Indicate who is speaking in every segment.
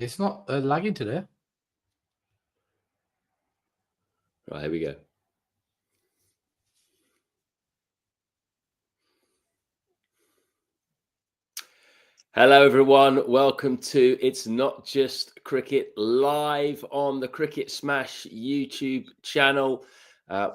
Speaker 1: It's not lagging today.
Speaker 2: Right, here we go. Hello, everyone. Welcome to It's Not Just Cricket live on the Cricket Smash YouTube channel.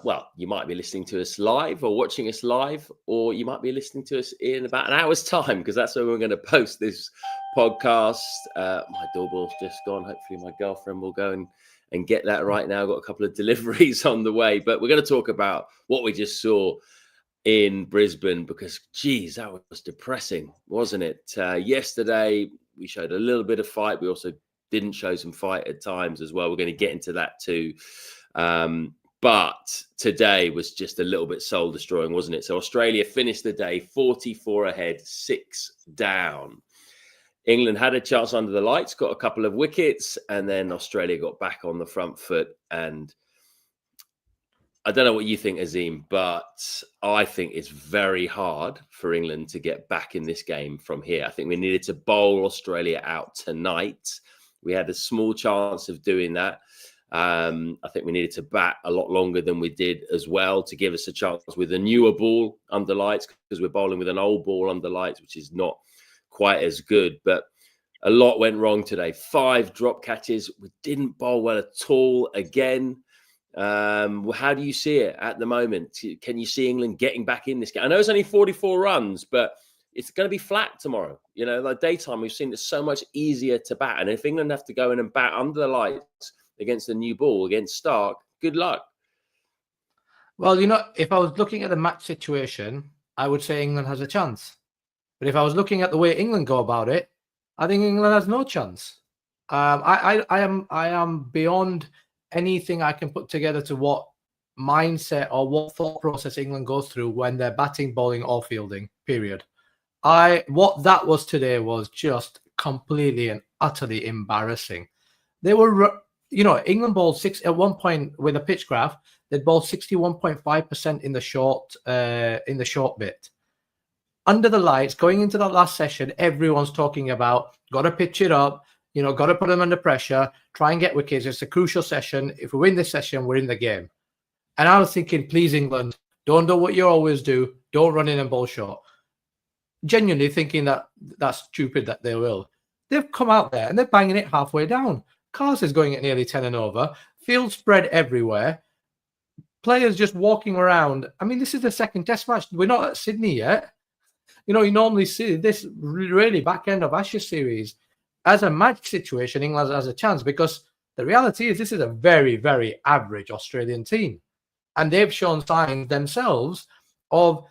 Speaker 2: Well, you might be listening to us live or watching us live, or you might be listening to us in about an hour's time, because that's when we're going to post this podcast. My doorbell's just gone. Hopefully my girlfriend will go and get that right now. I've got a couple of deliveries on the way, but we're going to talk about what we just saw in Brisbane, because geez, that was depressing, wasn't it? Yesterday we showed a little bit of fight. We also didn't show some fight at times as well. We're going to get into that too. But today was just a little bit soul destroying, wasn't it? So Australia finished the day 44 ahead, 6 down. England had a chance under the lights, got a couple of wickets, and then Australia got back on the front foot. And I don't know what you think, Azeem, but I think it's very hard for England to get back in this game from here. I think we needed to bowl Australia out tonight. We had a small chance of doing that. I think we needed to bat a lot longer than we did as well, to give us a chance with a newer ball under lights, because we're bowling with an old ball under lights, which is not quite as good. But a lot went wrong today. 5 drop catches. We didn't bowl well at all again. How do you see it at the moment? Can you see England getting back in this game? I know it's only 44 runs, but it's going to be flat tomorrow. You know, like daytime, we've seen it's so much easier to bat. And if England have to go in and bat under the lights against a new ball, against Stark, good luck.
Speaker 1: Well, if I was looking at the match situation, I would say England has a chance. But if I was looking at the way England go about it, I think England has no chance. I am beyond anything I can put together to what mindset or what thought process England goes through when they're batting, bowling, or fielding. Period. What that was today was just completely and utterly embarrassing. They were, England bowled 6 at one point with a pitch graph. They bowled 61.5% in the short bit. Under the lights, going into that last session, everyone's talking about got to pitch it up. Got to put them under pressure, try and get wickets. It's a crucial session. If we win this session, we're in the game. And I was thinking, please, England, don't do what you always do. Don't run in and bowl short. Genuinely thinking that that's stupid that they will. They've come out there and they're banging it halfway down. Cars is going at nearly 10 and over. Field spread everywhere. Players just walking around. I mean, this is the second test match. We're not at Sydney yet. You normally see this really back end of Ashes series. As a match situation, England has a chance, because the reality is this is a very, very average Australian team. And they've shown signs themselves of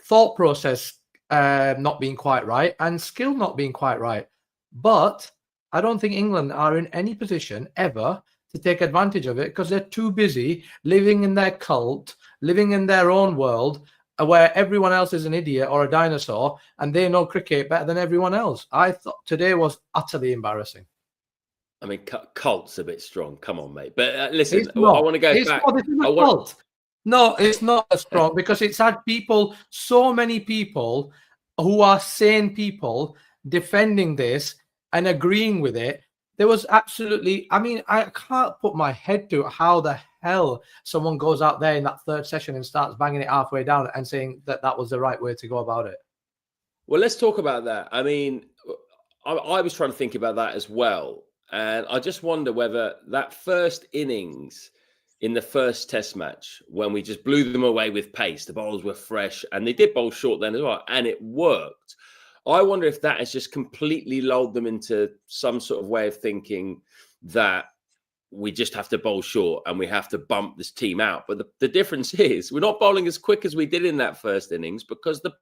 Speaker 1: thought process not being quite right and skill not being quite right. But I don't think England are in any position ever to take advantage of it, because they're too busy living in their cult, living in their own world, where everyone else is an idiot or a dinosaur and they know cricket better than everyone else. I thought today was utterly embarrassing.
Speaker 2: I mean, cult's a bit strong. Come on, mate. But listen, I want to go back.
Speaker 1: Cult. No, it's not as strong, because it's had people, so many people who are sane people defending this and agreeing with it. There was absolutely, I mean, I can't put my head to how the hell someone goes out there in that third session and starts banging it halfway down and saying that that was the right way to go about it.
Speaker 2: Well, let's talk about that. I mean, I was trying to think about that as well. And I just wonder whether that first innings in the first test match, when we just blew them away with pace, the bowls were fresh, and they did bowl short then as well, and it worked. I wonder if that has just completely lulled them into some sort of way of thinking that we just have to bowl short and we have to bump this team out. But the difference is we're not bowling as quick as we did in that first innings, because the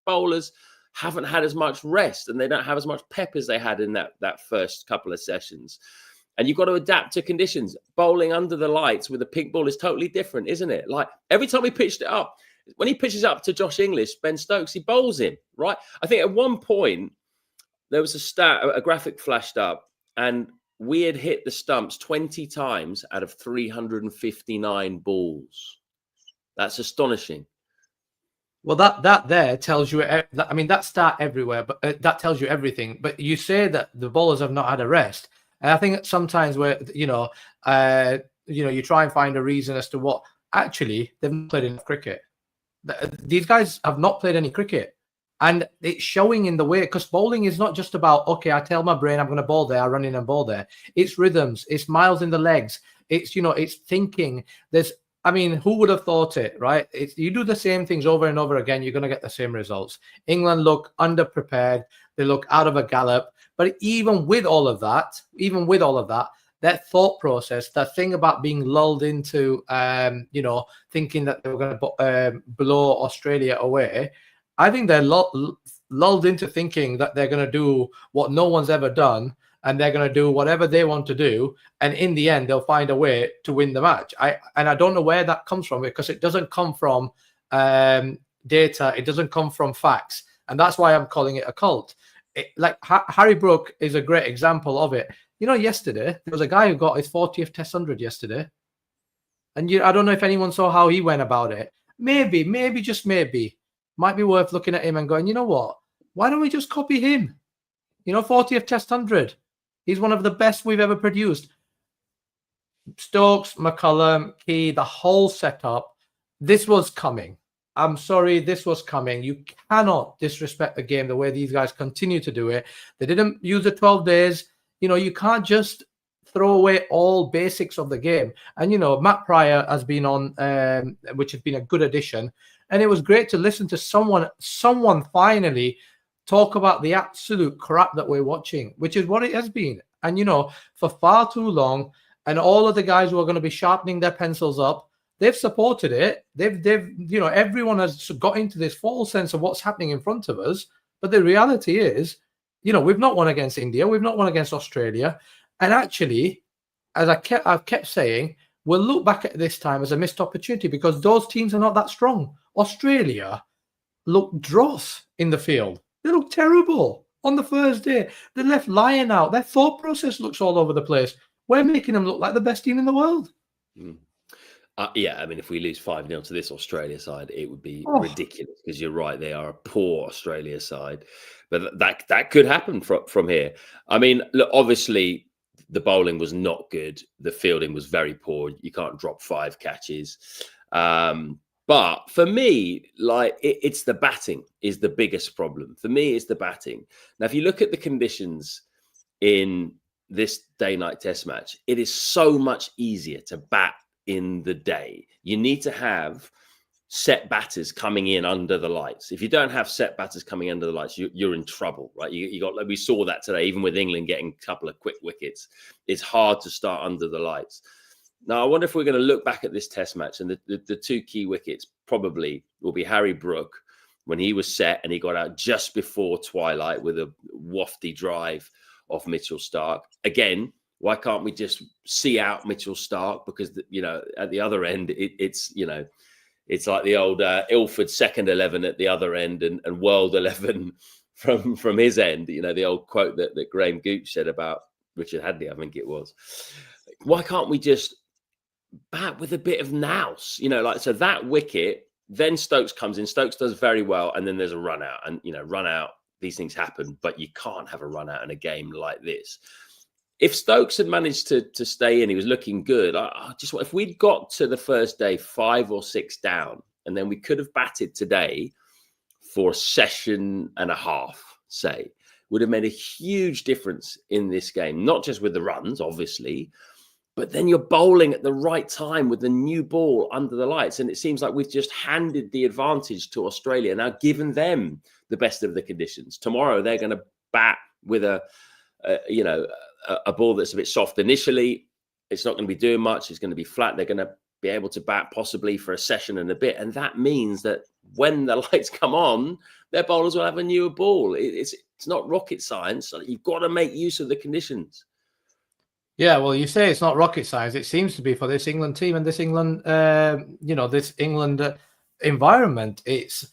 Speaker 2: bowlers haven't had as much rest and they don't have as much pep as they had in that first couple of sessions. And you've got to adapt to conditions. Bowling under the lights with a pink ball is totally different, isn't it? Like every time we pitched it up, when he pitches up to Josh English, Ben Stokes, he bowls him, right? I think at one point there was a graphic flashed up, and we had hit the stumps 20 times out of 359 balls. That's astonishing.
Speaker 1: Well, that there tells you. I mean, that start everywhere, but that tells you everything. But you say that the bowlers have not had a rest, and I think that sometimes where you try and find a reason as to what actually they've not played enough cricket. These guys have not played any cricket, and it's showing in the way, because bowling is not just about, okay, I tell my brain I'm going to bowl there, I run in and bowl there. It's rhythms, it's miles in the legs, it's thinking. I mean, who would have thought it, right? You do the same things over and over again, you're going to get the same results. England look underprepared, they look out of a gallop. But even with all of that, that thought process, that thing about being lulled into, thinking that they were going to blow Australia away, I think they're lulled into thinking that they're going to do what no one's ever done, and they're going to do whatever they want to do, and in the end, they'll find a way to win the match. I don't know where that comes from, because it doesn't come from data, it doesn't come from facts, and that's why I'm calling it a cult. Harry Brook is a great example of it. Yesterday there was a guy who got his 40th Test 100 yesterday, and I don't know if anyone saw how he went about it. Maybe just maybe, might be worth looking at him and going, you know what? Why don't we just copy him? 40th Test 100. He's one of the best we've ever produced. Stokes, McCullum, Key, the whole setup. This was coming. I'm sorry, this was coming. You cannot disrespect the game the way these guys continue to do it. They didn't use the 12 days. You can't just throw away all basics of the game. And, Matt Pryor has been on, which has been a good addition. And it was great to listen to someone finally talk about the absolute crap that we're watching, which is what it has been. And, for far too long, and all of the guys who are going to be sharpening their pencils up, they've supported it. Everyone has got into this false sense of what's happening in front of us. But the reality is, we've not won against India. We've not won against Australia. And actually, as I've kept saying, we'll look back at this time as a missed opportunity, because those teams are not that strong. Australia looked dross in the field. They look terrible on the first day. They left lying out. Their thought process looks all over the place. We're making them look like the best team in the world.
Speaker 2: Yeah, I mean, if we lose 5-0 to this Australia side, it would be ridiculous, because you're right, they are a poor Australia side. But that could happen from here. I mean, look, obviously, the bowling was not good. The fielding was very poor. You can't drop 5 catches. But for me, it's the batting is the biggest problem. For me, it's the batting. Now, if you look at the conditions in this day-night test match, it is so much easier to bat in the day. You need to have set batters coming in under the lights. If you don't have set batters coming under the lights, you're in trouble, right? We saw that today, even with England getting a couple of quick wickets. It's hard to start under the lights. Now, I wonder if we're going to look back at this test match, and the 2 key wickets probably will be Harry Brook, when he was set and he got out just before twilight with a wafty drive off Mitchell Starc. Again, why can't we just see out Mitchell Starc? Because, at the other end, it's like the old Ilford second 11 at the other end and World 11 from his end. The old quote that Graham Gooch said about Richard Hadley, I think it was. Why can't we just bat with a bit of nous? So that wicket, then Stokes comes in. Stokes does very well, and then there's a run out. And, run out, these things happen, but you can't have a run out in a game like this. If Stokes had managed to stay in, he was looking good. If we'd got to the first day 5 or 6 down, and then we could have batted today for a session and a half, say, would have made a huge difference in this game. Not just with the runs, obviously, but then you're bowling at the right time with the new ball under the lights. And it seems like we've just handed the advantage to Australia, now given them the best of the conditions. Tomorrow, they're going to bat with a ball that's a bit soft initially. It's not going to be doing much. It's going to be flat. They're going to be able to bat possibly for a session and a bit. And that means that when the lights come on, their bowlers will have a newer ball. It's not rocket science. You've got to make use of the conditions.
Speaker 1: Yeah, well, you say it's not rocket science. It seems to be for this England team and this England, this England environment. It's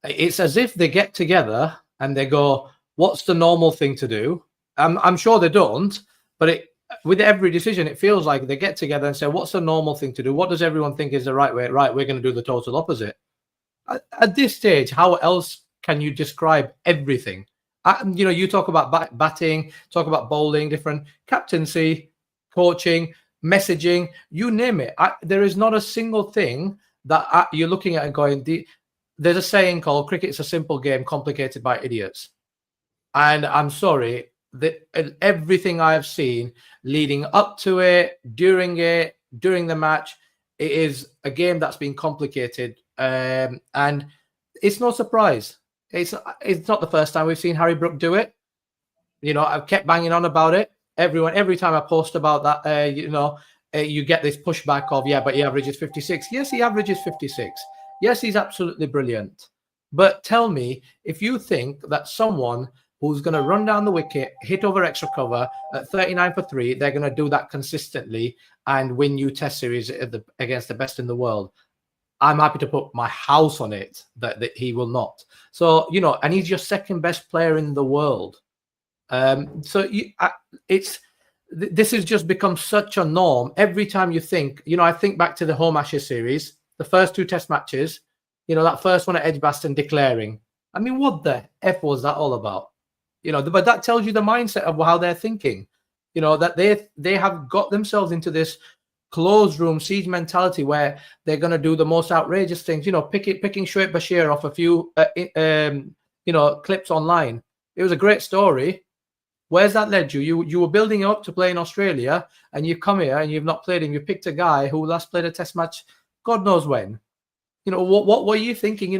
Speaker 1: as if they get together and they go, "What's the normal thing to do?" I'm sure they don't, but with every decision, it feels like they get together and say, "What's the normal thing to do? What does everyone think is the right way?" Right, we're going to do the total opposite. At this stage, how else can you describe everything? You talk about batting, talk about bowling, different captaincy, coaching, messaging, you name it. There is not a single thing that you're looking at and going, there's a saying called cricket's a simple game complicated by idiots. And I'm sorry, that everything I have seen leading up to it, during the match, it is a game that's been complicated. And it's no surprise. It's not the first time we've seen Harry Brook do it. I've kept banging on about it. Every time I post about that, you get this pushback of, yeah, but he averages 56. Yes, he averages 56. Yes, he's absolutely brilliant. But tell me, if you think that someone who's going to run down the wicket, hit over extra cover at 39 for 3, they're going to do that consistently and win you Test series against the best in the world, I'm happy to put my house on it that he will not. So, and he's your second best player in the world. This has just become such a norm. Every time you think, I think back to the home Ashes series, the first 2 Test matches, that first one at Edgbaston declaring. I mean, what the F was that all about? But that tells you the mindset of how they're thinking. That they have got themselves into this closed room siege mentality where they're going to do the most outrageous things. Picking Shoaib Bashir off a few clips online. It was a great story. Where's that led you? You were building up to play in Australia, and you've come here and you've not played him. You picked a guy who last played a Test match, God knows when. What were you thinking?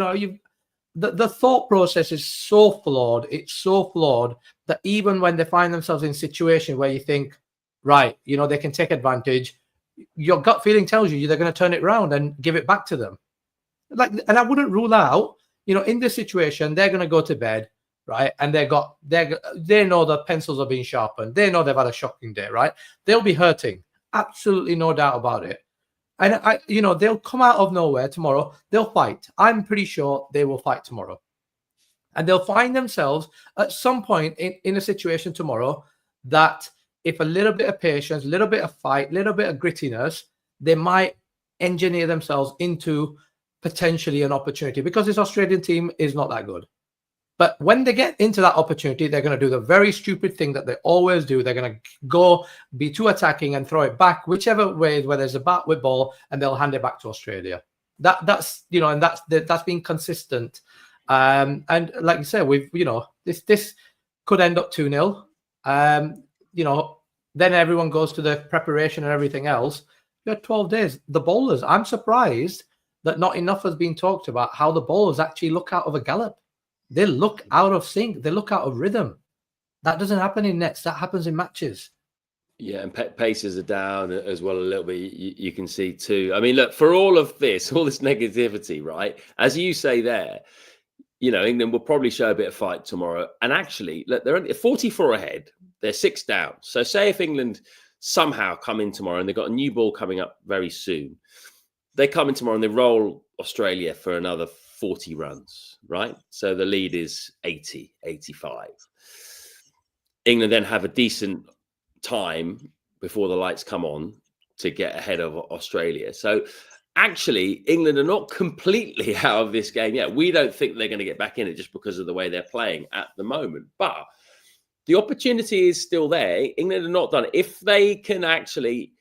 Speaker 1: The thought process is so flawed. It's so flawed that even when they find themselves in a situation where you think, right, they can take advantage, your gut feeling tells you they're going to turn it around and give it back to them. And I wouldn't rule out, in this situation, they're going to go to bed, right? And they know the pencils are being sharpened. They know they've had a shocking day, right? They'll be hurting. Absolutely no doubt about it. And they'll come out of nowhere tomorrow. They'll fight. I'm pretty sure they will fight tomorrow. And they'll find themselves at some point in a situation tomorrow that if a little bit of patience, a little bit of fight, a little bit of grittiness, they might engineer themselves into potentially an opportunity, because this Australian team is not that good. But when they get into that opportunity, they're going to do the very stupid thing that they always do. They're going to go be too attacking and throw it back, whichever way, whether it's a bat with ball, and they'll hand it back to Australia. That's been consistent. And like you said, this could end up 2-0. Then everyone goes to the preparation and everything else. You had 12 days. The bowlers, I'm surprised that not enough has been talked about how the bowlers actually look out of a gallop. They look out of sync. They look out of rhythm. That doesn't happen in nets. That happens in matches.
Speaker 2: Yeah, and paces are down as well a little bit. You can see too. I mean, look, for all of this, all this negativity, right? As you say there, England will probably show a bit of fight tomorrow. And actually, look, they're only 44 ahead. They're 6 down. So say if England somehow come in tomorrow and they've got a new ball coming up very soon, they come in tomorrow and they roll Australia for another 40 runs, right? So the lead is 80, 85. England then have a decent time before the lights come on to get ahead of Australia. So actually, England are not completely out of this game yet. We don't think they're going to get back in it just because of the way they're playing at the moment. But the opportunity is still there. England are not done it. If they can actually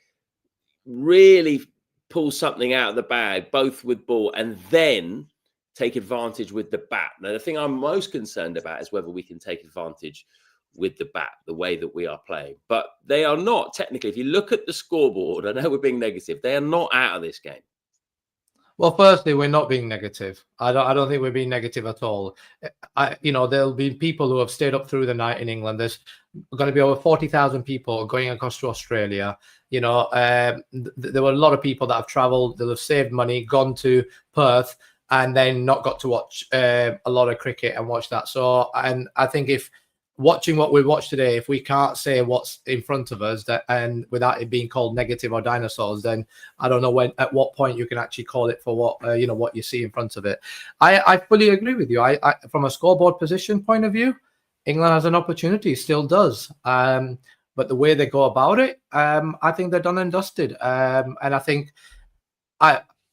Speaker 2: really pull something out of the bag, both with ball and then take advantage with the bat. Now, the thing I'm most concerned about is whether we can take advantage with the bat, the way that we are playing. But they are not, technically, if you look at the scoreboard, I know we're being negative, they are not out of this game.
Speaker 1: Well, firstly, we're not being negative. I don't think we're being negative at all. There'll be people who have stayed up through the night in England. There's going to be over 40,000 people going across to Australia. There were a lot of people that have travelled, that have saved money, gone to Perth, and then not got to watch a lot of cricket and watch that. So, and I think if watching what we watched today, if we can't say what's in front of us and without it being called negative or dinosaurs, then I don't know at what point you can actually call it for what you see in front of it. I fully agree with you. I from a scoreboard position point of view, England has an opportunity, still does. But the way they go about it, I think they're done and dusted. And I think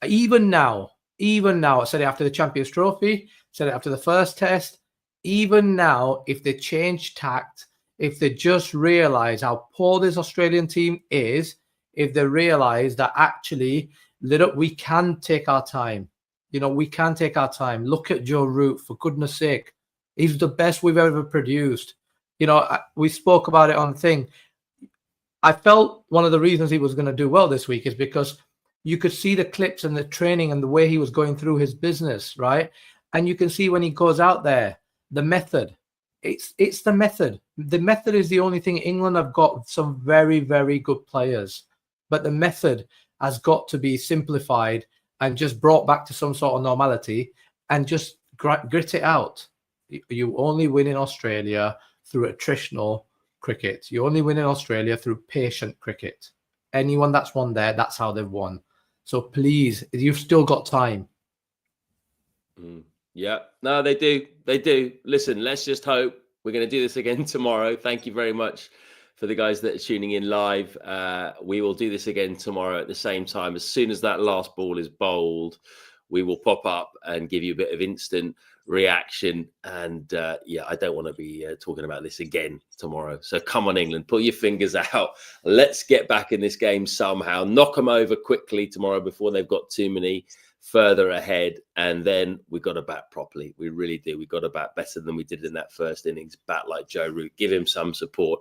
Speaker 1: even now, even now, I said it after the Champions Trophy, said it after the first test, even now, if they change tact, if they just realize how poor this Australian team is, if they realize that actually, we can take our time. You know, we can take our time. Look at Joe Root, for goodness sake. He's the best we've ever produced. You know, we spoke about it on the thing. I felt one of the reasons he was going to do well this week is because you could see the clips and the training and the way he was going through his business, right? And you can see when he goes out there, the method. It's the method. The method is the only thing. England have got some very, very good players, but the method has got to be simplified and just brought back to some sort of normality and just grit it out. You only win in Australia through attritional cricket. You only win in Australia through patient cricket. Anyone that's won there, that's how they've won. So please, you've still got time.
Speaker 2: Yeah, no, they do. They do. Listen, let's just hope we're going to do this again tomorrow. Thank you very much for the guys that are tuning in live. We will do this again tomorrow at the same time. As soon as that last ball is bowled, we will pop up and give you a bit of instant reaction. And yeah, I don't want to be talking about this again tomorrow. So come on, England, pull your fingers out. Let's get back in this game somehow. Knock them over quickly tomorrow before they've got too many further ahead, and then we've got to bat properly. We really do. We've got to bat better than we did in that first innings. Bat like Joe Root. Give him some support.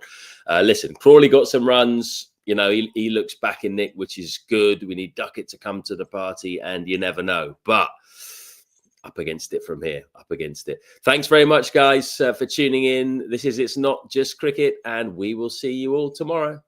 Speaker 2: Listen, Crawley got some runs. You know, he looks back in nick, which is good. We need Duckett to come to the party, and you never know. But up against it from here. Up against it. Thanks very much, guys, for tuning in. This is It's Not Just Cricket, and we will see you all tomorrow.